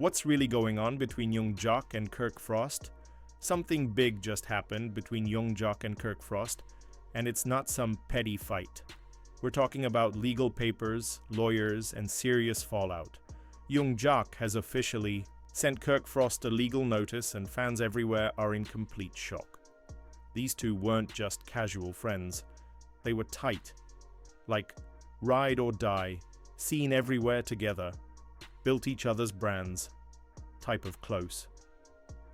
What's really going on between young Jock and Kirk Frost? Something big just happened between young Jock and Kirk Frost, and it's not some petty fight. We're talking about legal papers, lawyers, and serious fallout. Young Jock has officially sent Kirk Frost a legal notice, and fans everywhere are in complete shock. These two weren't just casual friends. They were tight. Like ride or die, seen everywhere together, built each other's brands, type of close.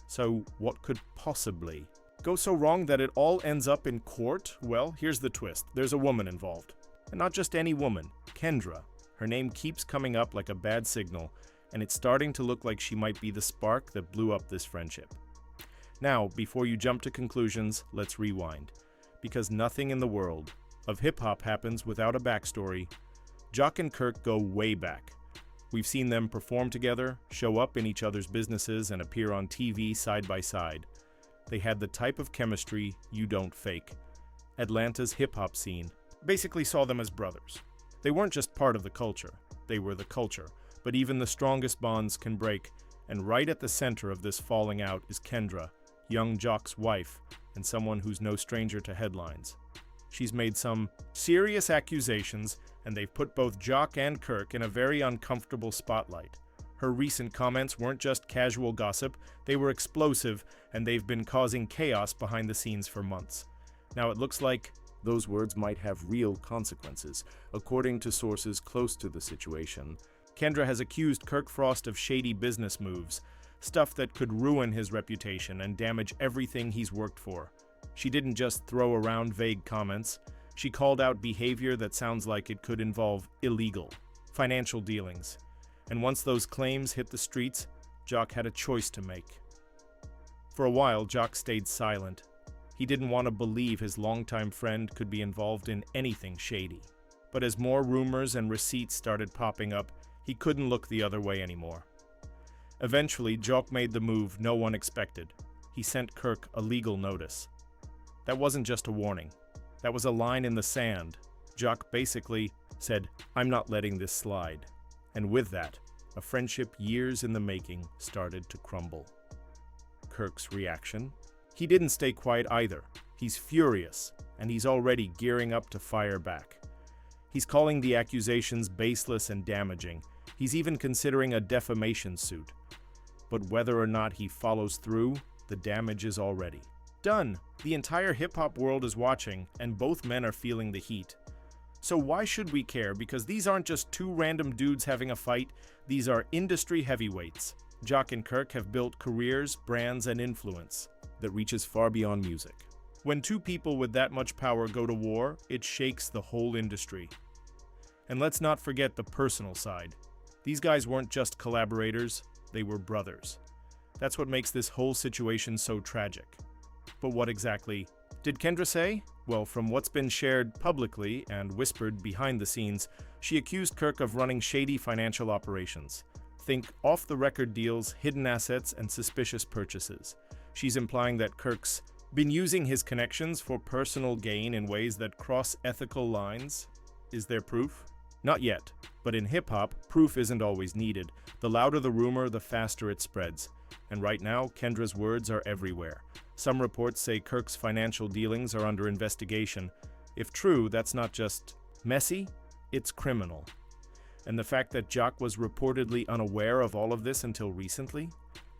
So what could possibly go so wrong that it all ends up in court? Well, here's the twist. There's a woman involved. And not just any woman, Kendra. Her name keeps coming up like a bad signal, and it's starting to look like she might be the spark that blew up this friendship. Now, before you jump to conclusions, let's rewind. Because nothing in the world of hip-hop happens without a backstory. Jock and Kirk go way back. We've seen them perform together, show up in each other's businesses, and appear on TV side by side. They had the type of chemistry you don't fake. Atlanta's hip-hop scene basically saw them as brothers. They weren't just part of the culture, they were the culture. But even the strongest bonds can break, and right at the center of this falling out is Kendra, young Jock's wife, and someone who's no stranger to headlines. She's made some serious accusations, and they've put both Jock and Kirk in a very uncomfortable spotlight. Her recent comments weren't just casual gossip, they were explosive, and they've been causing chaos behind the scenes for months. Now it looks like those words might have real consequences. According to sources close to the situation, Kendra has accused Kirk Frost of shady business moves, stuff that could ruin his reputation and damage everything he's worked for. She didn't just throw around vague comments, she called out behavior that sounds like it could involve illegal, financial dealings. And once those claims hit the streets, Jock had a choice to make. For a while, Jock stayed silent. He didn't want to believe his longtime friend could be involved in anything shady. But as more rumors and receipts started popping up, he couldn't look the other way anymore. Eventually, Jock made the move no one expected. He sent Kirk a legal notice. That wasn't just a warning. That was a line in the sand. Jock basically said, "I'm not letting this slide." And with that, a friendship years in the making started to crumble. Kirk's reaction? He didn't stay quiet either. He's furious, and he's already gearing up to fire back. He's calling the accusations baseless and damaging. He's even considering a defamation suit. But whether or not he follows through, the damage is already done. The entire hip-hop world is watching, and both men are feeling the heat. So why should we care? Because these aren't just two random dudes having a fight, these are industry heavyweights. Jock and Kirk have built careers, brands, and influence that reaches far beyond music. When two people with that much power go to war, it shakes the whole industry. And let's not forget the personal side. These guys weren't just collaborators, they were brothers. That's what makes this whole situation so tragic. But what exactly did Kendra say? Well, from what's been shared publicly and whispered behind the scenes, she accused Kirk of running shady financial operations. Think off-the-record deals, hidden assets, and suspicious purchases. She's implying that Kirk's been using his connections for personal gain in ways that cross ethical lines. Is there proof? Not yet, but in hip-hop, proof isn't always needed. The louder the rumor, the faster it spreads. And right now, Kendra's words are everywhere. Some reports say Kirk's financial dealings are under investigation. If true, that's not just messy, it's criminal. And the fact that Jock was reportedly unaware of all of this until recently,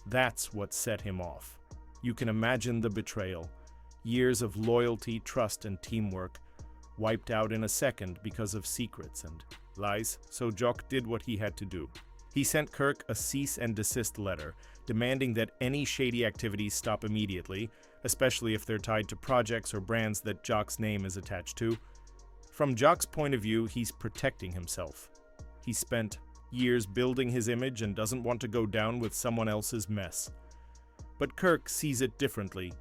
that's what set him off. You can imagine the betrayal. Years of loyalty, trust, and teamwork wiped out in a second because of secrets and lies, so Jock did what he had to do. He sent Kirk a cease and desist letter, demanding that any shady activities stop immediately, especially if they're tied to projects or brands that Jock's name is attached to. From Jock's point of view, he's protecting himself. He spent years building his image and doesn't want to go down with someone else's mess. But Kirk sees it differently.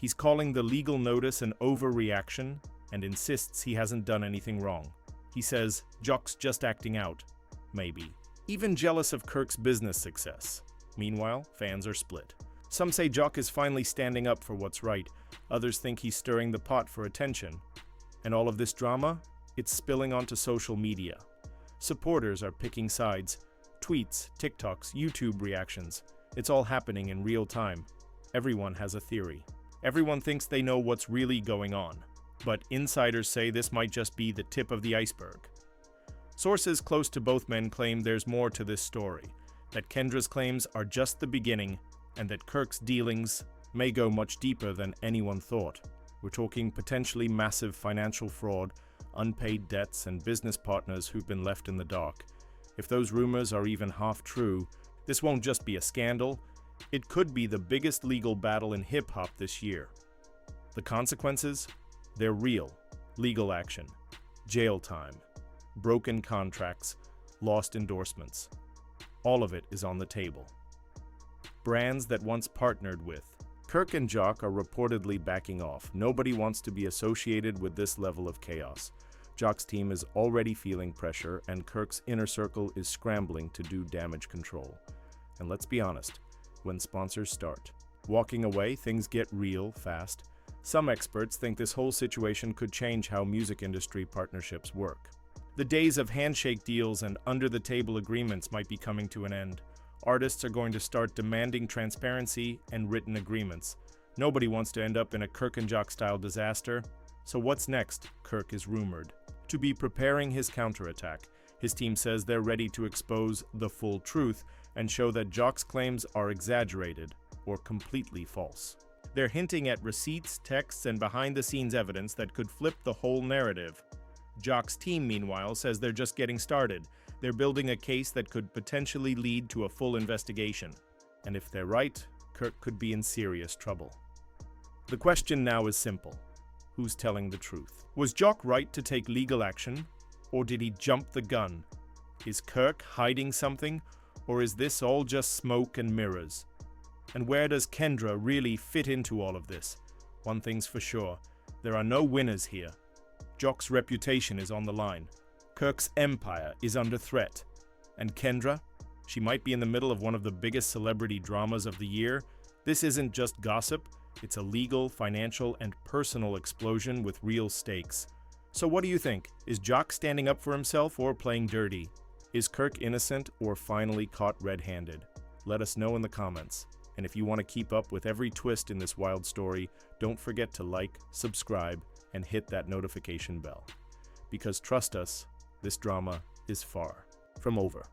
He's calling the legal notice an overreaction and insists he hasn't done anything wrong. He says Jock's just acting out, maybe. Even jealous of Kirk's business success. Meanwhile, fans are split. Some say Jock is finally standing up for what's right. Others think he's stirring the pot for attention. And all of this drama, it's spilling onto social media. Supporters are picking sides. Tweets, TikToks, YouTube reactions. It's all happening in real time. Everyone has a theory. Everyone thinks they know what's really going on. But insiders say this might just be the tip of the iceberg. Sources close to both men claim there's more to this story, that Kendra's claims are just the beginning, and that Kirk's dealings may go much deeper than anyone thought. We're talking potentially massive financial fraud, unpaid debts, and business partners who've been left in the dark. If those rumors are even half true, this won't just be a scandal, it could be the biggest legal battle in hip-hop this year. The consequences? They're real. Legal action, jail time, broken contracts, lost endorsements. All of it is on the table. Brands that once partnered with. Kirk and Jock are reportedly backing off. Nobody wants to be associated with this level of chaos. Jock's team is already feeling pressure, and Kirk's inner circle is scrambling to do damage control. And let's be honest, when sponsors start walking away, things get real fast. Some experts think this whole situation could change how music industry partnerships work. The days of handshake deals and under-the-table agreements might be coming to an end. Artists are going to start demanding transparency and written agreements. Nobody wants to end up in a Kirk and Jock-style disaster. So what's next? Kirk is rumored to be preparing his counterattack. His team says they're ready to expose the full truth and show that Jock's claims are exaggerated or completely false. They're hinting at receipts, texts, and behind-the-scenes evidence that could flip the whole narrative. Jock's team, meanwhile, says they're just getting started. They're building a case that could potentially lead to a full investigation. And if they're right, Kirk could be in serious trouble. The question now is simple. Who's telling the truth? Was Jock right to take legal action, or did he jump the gun? Is Kirk hiding something, or is this all just smoke and mirrors? And where does Kendra really fit into all of this? One thing's for sure, there are no winners here. Jock's reputation is on the line. Kirk's empire is under threat. And Kendra? She might be in the middle of one of the biggest celebrity dramas of the year. This isn't just gossip, it's a legal, financial, and personal explosion with real stakes. So what do you think? Is Jock standing up for himself or playing dirty? Is Kirk innocent or finally caught red-handed? Let us know in the comments. And if you want to keep up with every twist in this wild story, don't forget to like, subscribe, and hit that notification bell. Because trust us, this drama is far from over.